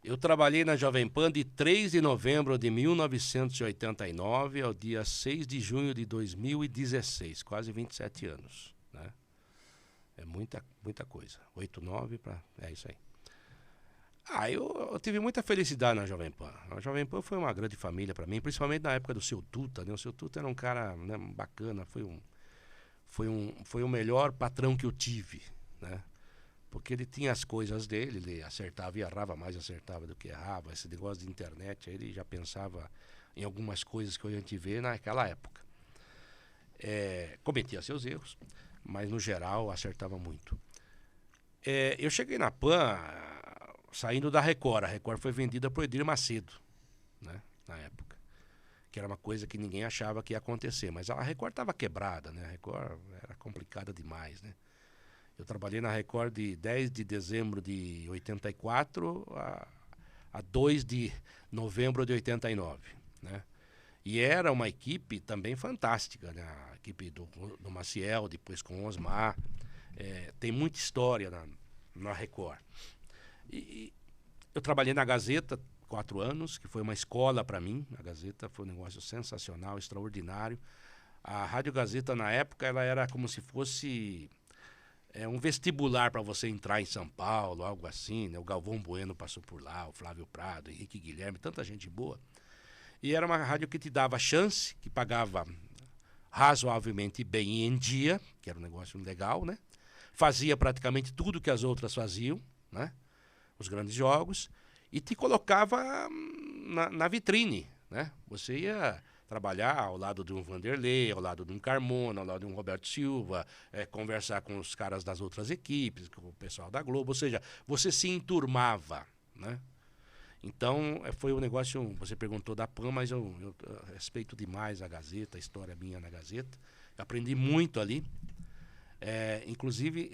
Eu trabalhei na Jovem Pan de 3 de novembro de 1989 ao dia 6 de junho de 2016, quase 27 anos, né? É muita coisa. 8, 9 para... É isso aí. Eu tive muita felicidade na Jovem Pan. A Jovem Pan foi uma grande família para mim, principalmente na época do Seu Tuta, né? O Seu Tuta era um cara, né, bacana, foi o melhor patrão que eu tive, né? Porque ele tinha as coisas dele, ele acertava e errava, mais acertava do que errava. Esse negócio de internet, ele já pensava em algumas coisas que a gente vê naquela época. Cometia seus erros, mas no geral acertava muito. Eu cheguei na Pan saindo da Record. A Record foi vendida por Edir Macedo, né, na época. Que era uma coisa que ninguém achava que ia acontecer. Mas a Record estava quebrada, né? A Record era complicada demais, né? Eu trabalhei na Record de 10 de dezembro de 84 a 2 de novembro de 89, né? E era uma equipe também fantástica, né? A equipe do Maciel, depois com o Osmar. Tem muita história na Record. E eu trabalhei na Gazeta 4 anos, que foi uma escola para mim. A Gazeta foi um negócio sensacional, extraordinário. A Rádio Gazeta, na época, ela era como se fosse um vestibular para você entrar em São Paulo, algo assim, né? O Galvão Bueno passou por lá, o Flávio Prado, Henrique Guilherme, tanta gente boa. E era uma rádio que te dava chance, que pagava razoavelmente bem em dia, que era um negócio legal, né? Fazia praticamente tudo que as outras faziam, né? Os grandes jogos, e te colocava na vitrine, né? Você ia trabalhar ao lado de um Vanderlei, ao lado de um Carmona, ao lado de um Roberto Silva, conversar com os caras das outras equipes, com o pessoal da Globo, ou seja, você se enturmava, né? Então, foi um negócio, você perguntou da PAN, mas eu respeito demais a Gazeta, a história minha na Gazeta, aprendi muito ali. Inclusive,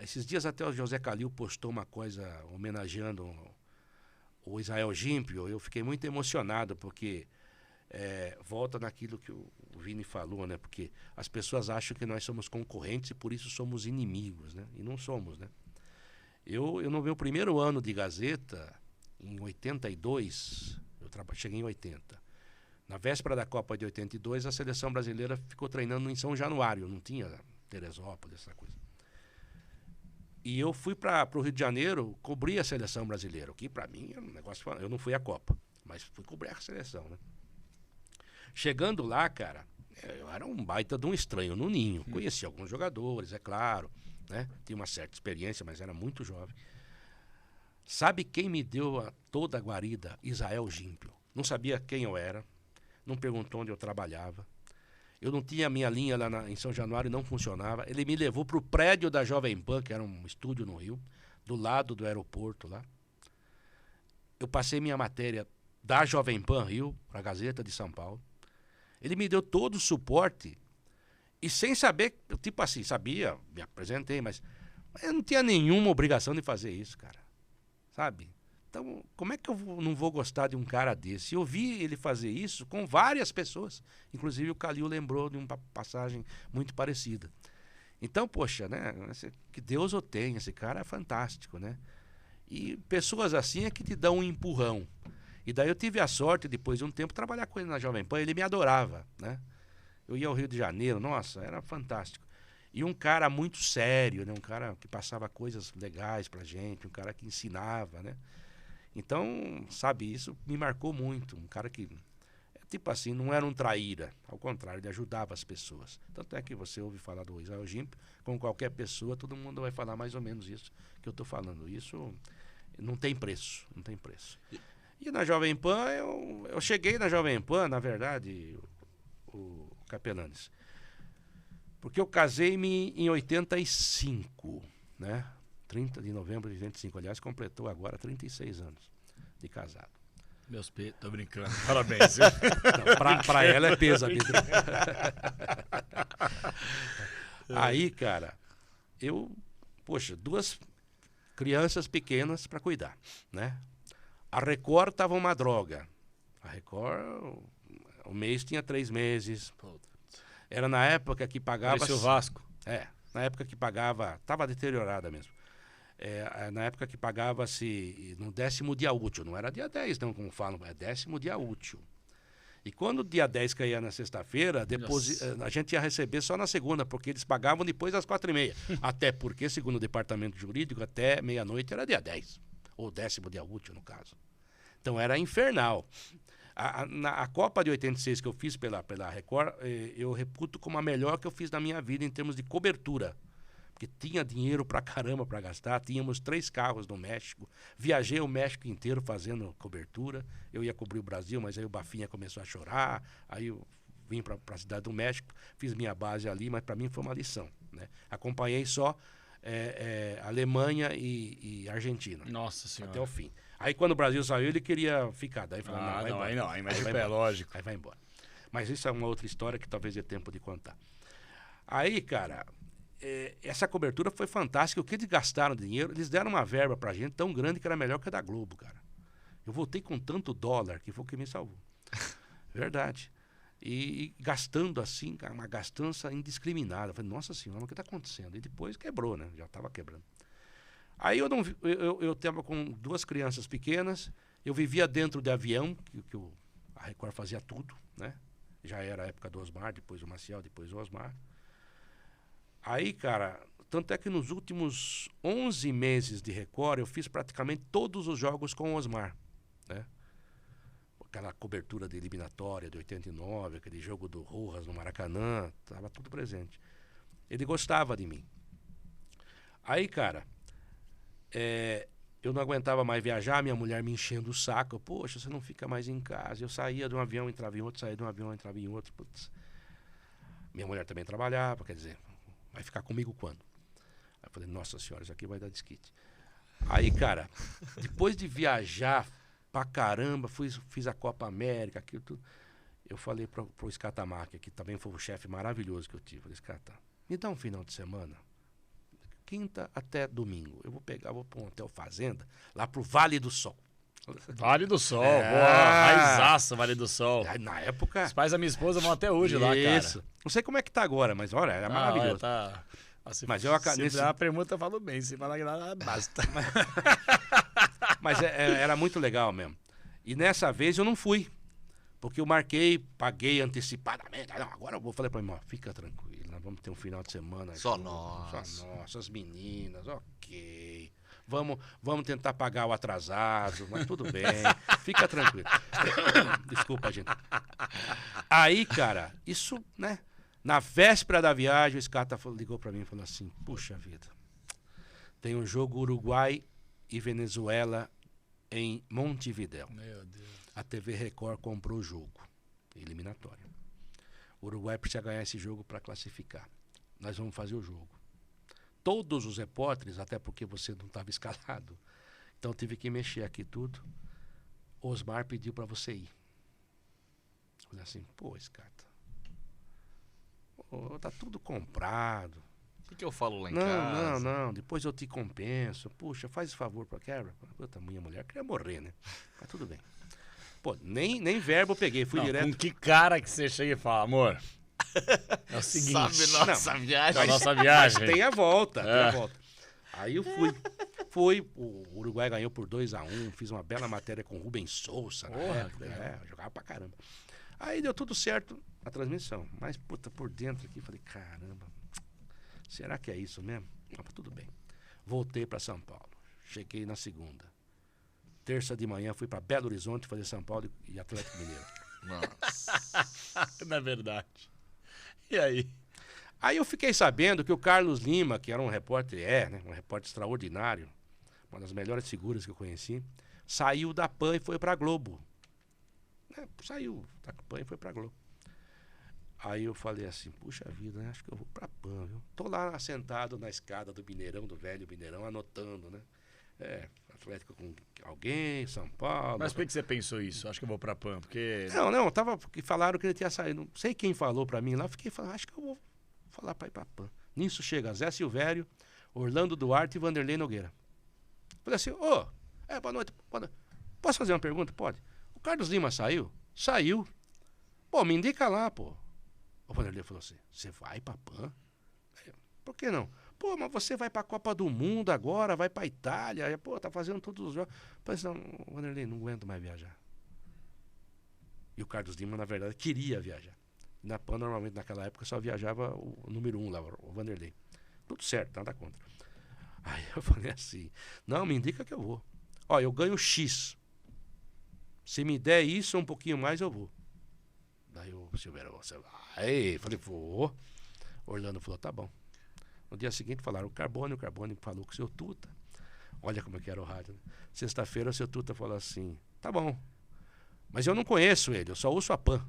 esses dias até o José Calil postou uma coisa homenageando o Israel Gímpio. Eu fiquei muito emocionado, porque volta naquilo que o Vini falou, né? Porque as pessoas acham que nós somos concorrentes e por isso somos inimigos, né? E não somos, né? No meu primeiro ano de Gazeta, em 82, cheguei em 80. Na véspera da Copa de 82, a seleção brasileira ficou treinando em São Januário, não tinha Teresópolis, essa coisa. E eu fui para o Rio de Janeiro cobrir a seleção brasileira, o que para mim era um negócio... Eu não fui à Copa, mas fui cobrir a seleção, né? Chegando lá, cara, eu era um baita de um estranho no ninho. Conheci alguns jogadores, é claro, né? Tinha uma certa experiência, mas era muito jovem. Sabe quem me deu toda a guarida? Israel Gímpio. Não sabia quem eu era, não perguntou onde eu trabalhava. Eu não tinha a minha linha lá em São Januário, não funcionava. Ele me levou para o prédio da Jovem Pan, que era um estúdio no Rio, do lado do aeroporto lá. Eu passei minha matéria da Jovem Pan Rio, para a Gazeta de São Paulo. Ele me deu todo o suporte e sem saber, tipo assim, sabia, me apresentei, mas eu não tinha nenhuma obrigação de fazer isso, cara. Sabe? Então, como é que eu não vou gostar de um cara desse? Eu vi ele fazer isso com várias pessoas. Inclusive o Calil lembrou de uma passagem muito parecida. Então, poxa, né? Que Deus o tenha, esse cara é fantástico, né? E pessoas assim é que te dão um empurrão. E daí eu tive a sorte, depois de um tempo, trabalhar com ele na Jovem Pan. Ele me adorava, né? Eu ia ao Rio de Janeiro, nossa, era fantástico. E um cara muito sério, né? Um cara que passava coisas legais pra gente, um cara que ensinava, né? Então, sabe, isso me marcou muito. Um cara que, tipo assim, não era um traíra. Ao contrário, ele ajudava as pessoas. Tanto é que você ouve falar do Israel Gímpio, como qualquer pessoa, todo mundo vai falar mais ou menos isso que eu estou falando. Isso não tem preço, não tem preço. E na Jovem Pan, eu cheguei na Jovem Pan, na verdade, o Capelanes, porque eu casei-me em 85, né? 30 de novembro de 85. Aliás, completou agora 36 anos de casado. Meus peitos, tô brincando. Parabéns. Não, pra ela é peso, amigo. Aí, cara, poxa, 2 crianças pequenas para cuidar, né? A Record tava uma droga. A Record, o mês tinha 3 meses. Era na época que pagava... Parecia o Vasco. Na época que pagava... Tava deteriorada mesmo. Na época que pagava-se no 10º dia útil, não era dia 10 não, como falam, é 10º dia útil. E quando o dia 10 caía na sexta-feira, a gente ia receber só na segunda, porque eles pagavam depois das 4h30. Até porque, segundo o departamento jurídico, até meia-noite era dia 10. Ou 10º dia útil, no caso. Então era infernal. A Copa de 86 que eu fiz pela Record, eu reputo como a melhor que eu fiz na minha vida em termos de cobertura. Porque tinha dinheiro pra caramba pra gastar, tínhamos 3 carros no México, viajei o México inteiro fazendo cobertura, eu ia cobrir o Brasil, mas aí o Bafinha começou a chorar, aí eu vim pra cidade do México, fiz minha base ali, mas pra mim foi uma lição, né? Acompanhei só Alemanha e Argentina. Nossa Senhora. Até o fim. Aí quando o Brasil saiu, ele queria ficar, daí falou, aí mete o pé, lógico. Aí vai embora. Mas isso é uma outra história que talvez dê tempo de contar. Aí, cara... essa cobertura foi fantástica. O que eles gastaram dinheiro, eles deram uma verba pra gente tão grande que era melhor que a da Globo, cara. Eu voltei com tanto dólar que foi o que me salvou. Verdade. E gastando assim, cara, uma gastança indiscriminada. Eu falei, nossa senhora, o que tá acontecendo? E depois quebrou, né? Já tava quebrando. Aí eu tava com 2 crianças pequenas, eu vivia dentro de avião, a Record fazia tudo, né? Já era a época do Osmar, depois o Maciel, depois o Osmar. Aí, cara, tanto é que nos últimos 11 meses de Record, eu fiz praticamente todos os jogos com o Osmar, né? Aquela cobertura de eliminatória de 89, aquele jogo do Rojas no Maracanã, tava tudo presente. Ele gostava de mim. Aí, cara, eu não aguentava mais viajar, minha mulher me enchendo o saco. Poxa, você não fica mais em casa. Eu saía de um avião, entrava em outro, saía de um avião, entrava em outro. Putz. Minha mulher também trabalhava, quer dizer... Vai ficar comigo quando? Aí eu falei, nossa senhora, isso aqui vai dar desquite. Aí, cara, depois de viajar pra caramba, fiz a Copa América, aquilo tudo. Eu falei pro Scatamac, que também foi um chefe maravilhoso que eu tive. Falei, Scata, me dá um final de semana, quinta até domingo. Eu vou pra um hotel fazenda, lá pro Vale do Sol. Vale do Sol, boa, raizaça, Vale do Sol. Aí, na época... Os pais da minha esposa vão até hoje lá, cara. Isso. Não sei como é que tá agora, mas olha, era maravilhoso. Tá... Mas eu acabei... Se a pergunta eu falo bem, se falar que nada, basta. Mas era muito legal mesmo. E nessa vez eu não fui. Porque eu marquei, paguei antecipadamente. Não, agora eu vou falar pra mim, ó, fica tranquilo, nós vamos ter um final de semana. Só nós. Só nós, as meninas, ok. Vamos tentar pagar o atrasado, mas tudo bem, fica tranquilo. Desculpa, gente. Aí, cara, isso, né? Na véspera da viagem, o Scata ligou pra mim e falou assim, puxa vida, tem um jogo Uruguai e Venezuela em Montevidéu. Meu Deus. A TV Record comprou o jogo, eliminatório. O Uruguai precisa ganhar esse jogo para classificar. Nós vamos fazer o jogo. Todos os repórteres, até porque você não estava escalado, então tive que mexer aqui tudo. Osmar pediu para você ir. Eu falei assim, pô, Scata, tá tudo comprado. O que eu falo lá em casa? Não, depois eu te compenso. Puxa, faz esse favor pra Quebra. Puta, minha mulher queria morrer, né? Mas tudo bem. Pô, nem verbo eu peguei, fui direto. Com que cara que você chega e fala, amor, é o seguinte... Sabe nossa viagem? A nossa viagem. Mas tem a volta, tem a volta. Aí eu fui, o Uruguai ganhou por 2-1, fiz uma bela matéria com o Rubens Souza, né? Jogava pra caramba. Aí deu tudo certo a transmissão, mas puta, por dentro aqui, falei, caramba, será que é isso mesmo? Mas tudo bem. Voltei pra São Paulo, cheguei na segunda. Terça de manhã fui pra Belo Horizonte fazer São Paulo e Atlético Mineiro. Nossa. Na verdade. E aí? Aí eu fiquei sabendo que o Carlos Lima, que era um repórter, né, um repórter extraordinário, uma das melhores figuras que eu conheci, saiu da PAN e foi pra Globo. Saiu da PAN e foi pra Globo. Aí eu falei assim, puxa vida, né, acho que eu vou pra PAN, viu? Tô lá sentado na escada do Mineirão, do velho Mineirão, anotando, né? Atlético com alguém, São Paulo. Mas por que você pensou isso? Acho que eu vou pra PAN, porque... Não, falaram que ele tinha saído. Não sei quem falou pra mim lá, fiquei falando, acho que eu vou falar pra ir pra PAN. Nisso chega Zé Silvério, Orlando Duarte e Vanderlei Nogueira. Falei assim, boa noite. Posso fazer uma pergunta? Pode. O Carlos Lima saiu? Saiu. Pô, me indica lá, pô. O Vanderlei falou assim, você vai pra PAN? Por que não? Pô, mas você vai pra Copa do Mundo agora, vai pra Itália, pô, tá fazendo todos os jogos. Mas não, Vanderlei, não aguento mais viajar. E o Carlos Lima, na verdade, queria viajar. Na PAN, normalmente, naquela época, só viajava o número 1 lá, o Vanderlei. Tudo certo, nada contra. Aí eu falei assim, não, me indica que eu vou. Ó, eu ganho X. Se me der isso um pouquinho mais, eu vou. Daí o Silveira, você vai? Falei, vou. Orlando falou, tá bom. No dia seguinte falaram, o Carbone falou com o seu Tuta. Olha como é que era o rádio. Né? Sexta-feira o seu Tuta falou assim, tá bom. Mas eu não conheço ele, eu só ouço a PAN.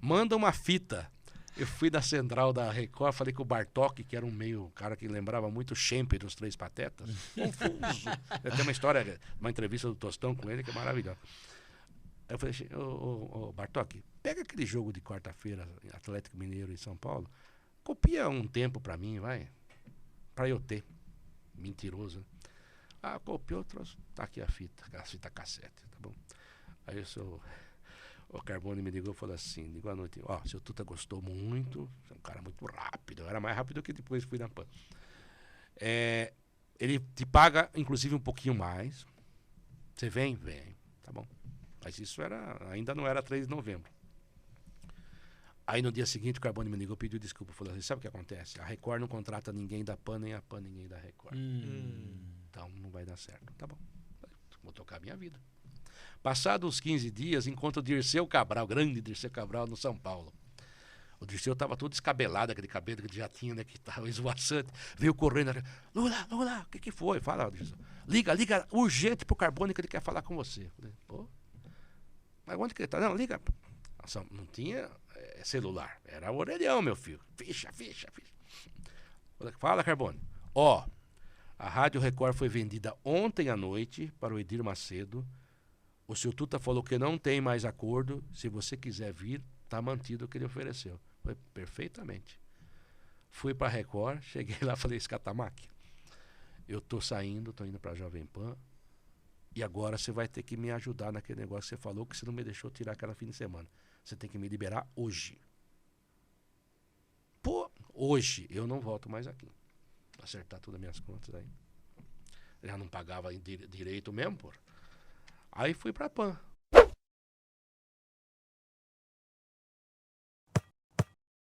Manda uma fita. Eu fui da central da Record, falei com o Bartok, que era um cara que lembrava muito o Schemper dos Três Patetas. Confuso. Eu tenho uma história, uma entrevista do Tostão com ele que é maravilhosa. Eu falei assim, ô Bartok, pega aquele jogo de quarta-feira, Atlético Mineiro em São Paulo, copia um tempo pra mim, vai. Pra eu ter. Mentiroso. Né? Ah, copiou, trouxe. Tá aqui a fita cassete, tá bom? Aí o Carbone me ligou e falou assim, ligou à noite, ó, seu Tuta gostou muito, é um cara muito rápido, eu era mais rápido que depois fui na PAN. Ele te paga, inclusive, um pouquinho mais. Você vem? Vem, tá bom. Mas isso ainda não era 3 de novembro. Aí no dia seguinte o Carbone me ligou, pediu desculpa, falou assim, sabe o que acontece? A Record não contrata ninguém da PAN, nem a PAN ninguém da Record. Então não vai dar certo. Tá bom, vou tocar a minha vida. Passados uns 15 dias, encontro o Dirceu Cabral, grande Dirceu Cabral, no São Paulo. O Dirceu estava todo descabelado, aquele cabelo que ele já tinha, né, que estava esvoaçante. Veio correndo, Lula, o que foi? Fala, Dirceu. Liga urgente pro Carbone que ele quer falar com você. Falei, pô, mas onde que ele tá? Não, liga. Nossa, não tinha celular, era o orelhão, meu filho. Ficha. Falei, fala, Carbone. Ó, a Rádio Record foi vendida ontem à noite para o Edir Macedo. O seu Tuta falou que não tem mais acordo. Se você quiser vir, tá mantido o que ele ofereceu. Foi perfeitamente. Fui para a Record, cheguei lá, falei, Scatamac, eu tô saindo, tô indo para a Jovem Pan. E agora você vai ter que me ajudar naquele negócio que você falou, que você não me deixou tirar aquela fim de semana. Você tem que me liberar hoje. Pô, hoje eu não volto mais aqui. Acertar todas as minhas contas aí. Já não pagava direito mesmo, pô. Aí fui pra PAN.